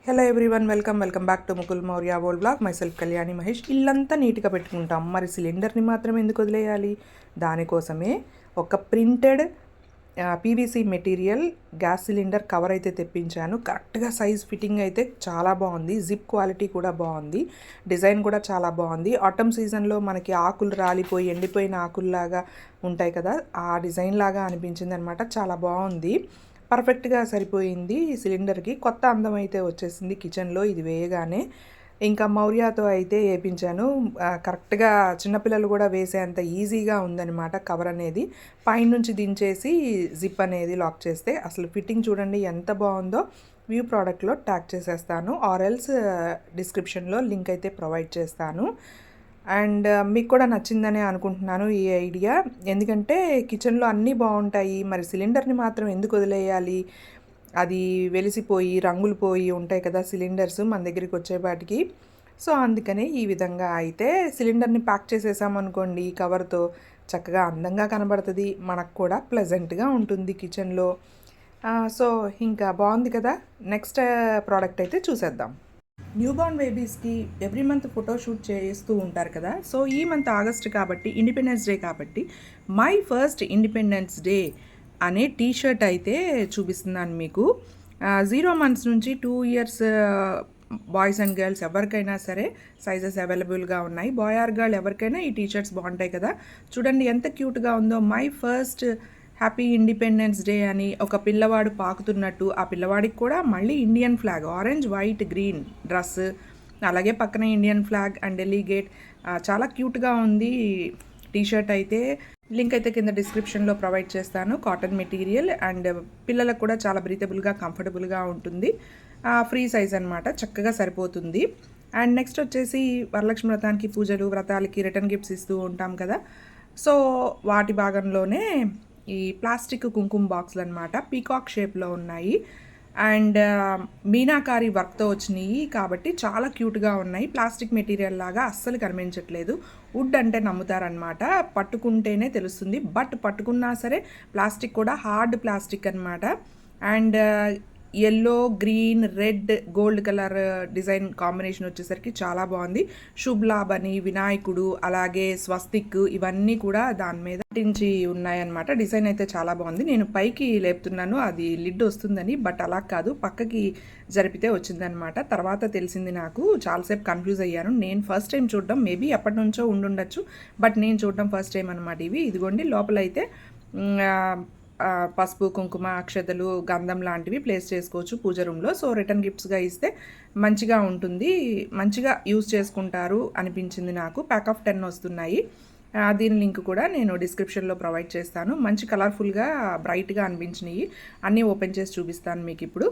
Hello everyone, welcome back to Mukul Maurya world blog. Myself Kalyani Mahesh. ఇల్లంతా నీట్గా పెట్టుకుంటాం, మరి సిలిండర్ని మాత్రం ఎందుకు వదిలేయాలి? దానికోసమే ఒక printed PVC material gas cylinder cover అయితే తెప్పించాను. కరెక్ట్గా సైజ్ ఫిట్టింగ్ అయితే చాలా బాగుంది. జిప్ క్వాలిటీ కూడా బాగుంది, డిజైన్ కూడా చాలా బాగుంది. ఆటమ్ సీజన్లో మనకి ఆకులు రాలిపోయి ఎండిపోయిన ఆకుల్లాగా ఉంటాయి కదా, ఆ డిజైన్ లాగా అనిపించింది అనమాట. చాలా బాగుంది, పర్ఫెక్ట్గా సరిపోయింది. సిలిండర్కి కొత్త అందం అయితే వచ్చేసింది కిచెన్లో ఇది వేయగానే. ఇంకా మౌర్యాతో అయితే వేయించాను. కరెక్ట్గా చిన్నపిల్లలు కూడా వేసేంత ఈజీగా ఉందన్నమాట. కవర్ అనేది పైనుంచి దించేసి జిప్ అనేది లాక్ చేస్తే అసలు ఫిట్టింగ్ చూడండి ఎంత బాగుందో. వ్యూ ప్రోడక్ట్లో ట్యాగ్ చేసేస్తాను, ఆర్ఎల్స్ డిస్క్రిప్షన్లో లింక్ అయితే ప్రొవైడ్ చేస్తాను. అండ్ మీకు కూడా నచ్చిందనే అనుకుంటున్నాను ఈ ఐడియా. ఎందుకంటే కిచెన్లో అన్నీ బాగుంటాయి, మరి సిలిండర్ని మాత్రం ఎందుకు వదిలేయాలి? అది వెలిసిపోయి రంగులు పోయి ఉంటాయి కదా సిలిండర్స్ మన దగ్గరికి వచ్చేపాటికి. సో అందుకనే ఈ విధంగా అయితే సిలిండర్ని ప్యాక్ చేసేసామనుకోండి కవర్తో, చక్కగా అందంగా కనబడుతుంది, మనకు కూడా ప్లెజెంట్గా ఉంటుంది కిచెన్లో. సో ఇంకా బాగుంది కదా. నెక్స్ట్ ప్రోడక్ట్ అయితే చూసేద్దాం. న్యూబార్న్ బేబీస్కి ఎవ్రీ మంత్ ఫోటోషూట్ చేస్తూ ఉంటారు కదా. సో ఈ మంత్ ఆగస్ట్ కాబట్టి, ఇండిపెండెన్స్ డే కాబట్టి, మై ఫస్ట్ ఇండిపెండెన్స్ డే అనే టీషర్ట్ అయితే చూపిస్తున్నాను మీకు. 0 months నుంచి 2 years బాయ్స్ అండ్ గర్ల్స్ ఎవరికైనా సరే సైజెస్ అవైలబుల్గా ఉన్నాయి. బాయ్ ఆర్ గర్ల్ ఎవరికైనా ఈ టీషర్ట్స్ బాగుంటాయి కదా. చూడండి ఎంత క్యూట్గా ఉందో. My first happy independence day అని ఒక పిల్లవాడు పాకుతున్నట్టు, ఆ పిల్లవాడికి కూడా మళ్ళీ Indian flag, orange white green dress, అలాగే పక్కన Indian flag and Delhi gate. చాలా క్యూట్గా ఉంది టీషర్ట్ అయితే. లింక్ అయితే కింద డిస్క్రిప్షన్లో ప్రొవైడ్ చేస్తాను. కాటన్ మెటీరియల్ అండ్ పిల్లలకు కూడా చాలా బ్రీతబుల్గా కంఫర్టబుల్గా ఉంటుంది. ఫ్రీ సైజ్ అనమాట, చక్కగా సరిపోతుంది. అండ్ నెక్స్ట్ వచ్చేసి వరలక్ష్మి వ్రతానికి, పూజలు వ్రతాలకి రిటర్న్ గిఫ్ట్స్ ఇస్తూ ఉంటాం కదా. సో వాటి భాగంలోనే ఈ ప్లాస్టిక్ కుంకుమ బాక్సులు అనమాట, పీకాక్ షేప్లో ఉన్నాయి అండ్ మీనాకారి వర్క్తో వచ్చినాయి కాబట్టి చాలా క్యూట్గా ఉన్నాయి. ప్లాస్టిక్ మెటీరియల్ లాగా అస్సలు కనిపించట్లేదు. వుడ్ అంటే నమ్ముతారనమాట, పట్టుకుంటేనే తెలుస్తుంది. బట్ పట్టుకున్నా సరే ప్లాస్టిక్ కూడా హార్డ్ ప్లాస్టిక్ అనమాట. And yellow, green, red, gold colour design combination వచ్చేసరికి చాలా బాగుంది. శుభ్ లాభ్ అని, వినాయకుడు, అలాగే స్వస్తిక్, ఇవన్నీ కూడా దాని మీద పట్టించి ఉన్నాయన్నమాట. డిజైన్ అయితే చాలా బాగుంది. నేను పైకి లేపుతున్నాను అది లిడ్ వస్తుందని, బట్ అలా కాదు, పక్కకి జరిపితే వచ్చిందనమాట. తర్వాత తెలిసింది నాకు, చాలాసేపు కన్ఫ్యూజ్ అయ్యాను. నేను ఫస్ట్ టైం చూడడం, మేబీ ఎప్పటి నుంచో ఉండుండొచ్చు, బట్ నేను చూడడం ఫస్ట్ టైం అనమాట. ఇదిగోండి లోపలైతే పసుపు, కుంకుమ, అక్షతలు, గంధం లాంటివి ప్లేస్ చేసుకోవచ్చు పూజ రూమ్లో. సో రిటర్న్ గిఫ్ట్స్గా ఇస్తే మంచిగా ఉంటుంది, మంచిగా యూజ్ చేసుకుంటారు అనిపించింది నాకు. ప్యాక్ ఆఫ్ 10 వస్తున్నాయి. దీని లింక్ కూడా నేను డిస్క్రిప్షన్లో ప్రొవైడ్ చేస్తాను. మంచి కలర్ఫుల్గా బ్రైట్గా అనిపించినాయి. అన్నీ ఓపెన్ చేసి చూపిస్తాను మీకు ఇప్పుడు.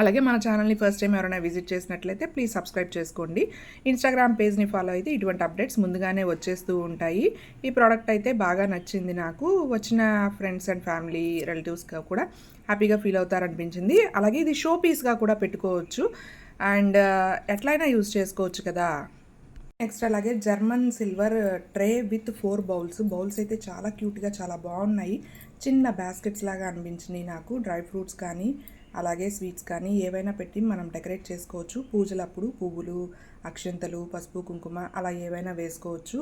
అలాగే మన ఛానల్ని ఫస్ట్ టైం ఎవరైనా విజిట్ చేసినట్లయితే ప్లీజ్ సబ్స్క్రైబ్ చేసుకోండి. ఇన్స్టాగ్రామ్ పేజ్ని ఫాలో అయితే ఇటువంటి అప్డేట్స్ ముందుగానే వచ్చేస్తూ ఉంటాయి. ఈ ప్రోడక్ట్ అయితే బాగా నచ్చింది నాకు. వచ్చిన ఫ్రెండ్స్ అండ్ ఫ్యామిలీ రిలేటివ్స్గా కూడా హ్యాపీగా ఫీల్ అవుతారనిపించింది. అలాగే ఇది షో పీస్గా కూడా పెట్టుకోవచ్చు అండ్ ఎట్లయినా యూజ్ చేసుకోవచ్చు కదా. నెక్స్ట్ అలాగే German silver tray with 4 bowls అయితే చాలా క్యూట్గా చాలా బాగున్నాయి. చిన్న బాస్కెట్స్ లాగా అనిపించినాయి నాకు. డ్రై ఫ్రూట్స్ కానీ అలాగే స్వీట్స్ కానీ ఏవైనా పెట్టి మనం డెకరేట్ చేసుకోవచ్చు. పూజలప్పుడు పువ్వులు, అక్షంతలు, పసుపు, కుంకుమ అలా ఏవైనా వేసుకోవచ్చు.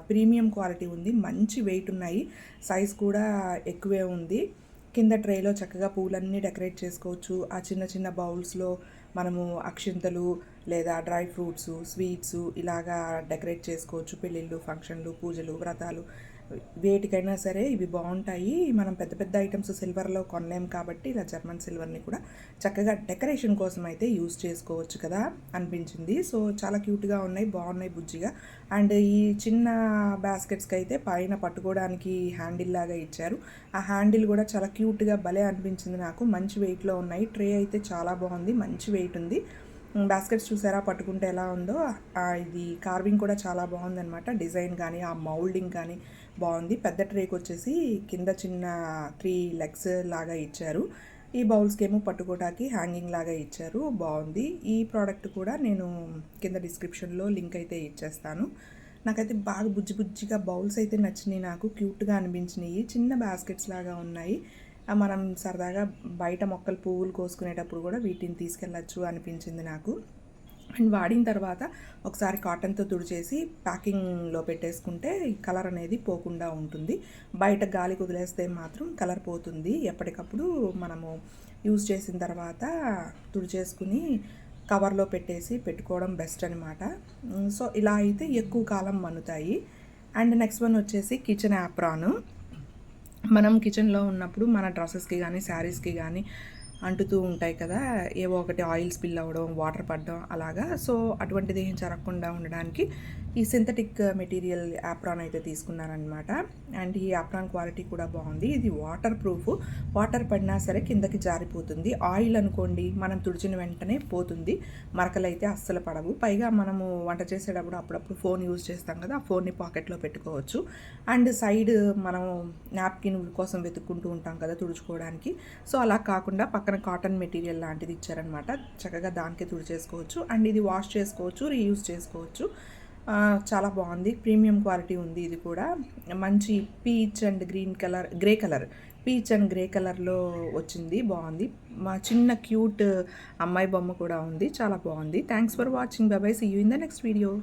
ప్రీమియం క్వాలిటీ ఉంది, మంచి వెయిట్ ఉన్నాయి, సైజ్ కూడా ఎక్కువే ఉంది. కింద ట్రేలో చక్కగా పూలన్నీ డెకరేట్ చేసుకోవచ్చు. ఆ చిన్న చిన్న బౌల్స్లో మనము అక్షింతలు లేదా డ్రై ఫ్రూట్స్, స్వీట్స్ ఇలాగా డెకరేట్ చేసుకోవచ్చు. పెళ్ళిళ్ళు, ఫంక్షన్లు, పూజలు, వ్రతాలు వేటికైనా సరే ఇవి బాగుంటాయి. మనం పెద్ద పెద్ద ఐటమ్స్ సిల్వర్లో కొనలేం కాబట్టి ఇలా జర్మన్ సిల్వర్ని కూడా చక్కగా డెకరేషన్ కోసం అయితే యూజ్ చేసుకోవచ్చు కదా అనిపించింది. సో చాలా క్యూట్గా ఉన్నాయి, బాగున్నాయి బుజ్జిగా. అండ్ ఈ చిన్న బాస్కెట్స్కి అయితే పైన పట్టుకోవడానికి హ్యాండిల్ లాగా ఇచ్చారు. ఆ హ్యాండిల్ కూడా చాలా క్యూట్గా భలే అనిపించింది నాకు. మంచి వెయిట్లో ఉన్నాయి. ట్రే అయితే చాలా బాగుంది, మంచి వెయిట్ ఉంది. బాస్కెట్స్ చూసారా పట్టుకుంటే ఎలా ఉందో. ఇది కార్వింగ్ కూడా చాలా బాగుందన్నమాట. డిజైన్ కానీ ఆ మౌల్డింగ్ కానీ బాగుంది. పెద్ద ట్రేకి వచ్చేసి కింద చిన్న 3 legs లాగా ఇచ్చారు. ఈ బౌల్స్కి ఏమో పట్టుకోవడానికి హ్యాంగింగ్ లాగా ఇచ్చారు, బాగుంది. ఈ ప్రోడక్ట్ కూడా నేను కింద డిస్క్రిప్షన్లో లింక్ అయితే ఇచ్చేస్తాను. నాకైతే బాగా బుజ్జిగా బౌల్స్ అయితే నచ్చినాయి నాకు, క్యూట్గా అనిపించినాయి. చిన్న బాస్కెట్స్ లాగా ఉన్నాయి. మనం సరదాగా బయట మొక్కలు పువ్వులు కోసుకునేటప్పుడు కూడా వీటిని తీసుకెళ్ళచ్చు అనిపించింది నాకు. అండ్ వాడిన తర్వాత ఒకసారి కాటన్తో తుడిచేసి ప్యాకింగ్లో పెట్టేసుకుంటే ఈ కలర్ అనేది పోకుండా ఉంటుంది. బయట గాలి వదిలేస్తే మాత్రం కలర్ పోతుంది. ఎప్పటికప్పుడు మనము యూజ్ చేసిన తర్వాత తుడిచేసుకుని కవర్లో పెట్టేసి పెట్టుకోవడం బెస్ట్ అనమాట. సో ఇలా అయితే ఎక్కువ కాలం మన్నుతాయి. అండ్ నెక్స్ట్ వన్ వచ్చేసి కిచెన్ యాప్రాన్. మనం కిచెన్లో ఉన్నప్పుడు మన డ్రెస్సెస్కి కానీ శారీస్కి కానీ అంటుతూ ఉంటాయి కదా, ఏవో ఒకటి ఆయిల్ స్పిల్ అవ్వడం, వాటర్ పడడం అలాగా. సో అటువంటిది ఏం జరగకుండా ఉండడానికి ఈ సింథటిక్ మెటీరియల్ యాప్రాన్ అయితే తీసుకున్నారనమాట. అండ్ ఈ యాప్రాన్ క్వాలిటీ కూడా బాగుంది. ఇది వాటర్ ప్రూఫ్, వాటర్ పడినా సరే కిందకి జారిపోతుంది. ఆయిల్ అనుకోండి మనం తుడిచిన వెంటనే పోతుంది, మరకలు అయితే అస్సలు పడవు. పైగా మనము వంట చేసేటప్పుడు అప్పుడప్పుడు ఫోన్ యూజ్ చేస్తాం కదా, ఆ ఫోన్ని పాకెట్లో పెట్టుకోవచ్చు. అండ్ సైడ్ మనం నాప్కిన్ కోసం వెతుక్కుంటూ ఉంటాం కదా తుడుచుకోవడానికి, సో అలా కాకుండా పక్కన కాటన్ మెటీరియల్ లాంటిది ఇచ్చారనమాట. చక్కగా దానికే తుడిచేసుకోవచ్చు. అండ్ ఇది వాష్ చేసుకోవచ్చు, రీయూజ్ చేసుకోవచ్చు. చాలా బాగుంది, ప్రీమియం క్వాలిటీ ఉంది. ఇది కూడా మంచి peach and grey colour peach and grey కలర్లో వచ్చింది, బాగుంది. మా చిన్న క్యూట్ అమ్మాయి బొమ్మ కూడా ఉంది, చాలా బాగుంది. Thanks for watching. Bye, see you in the next video.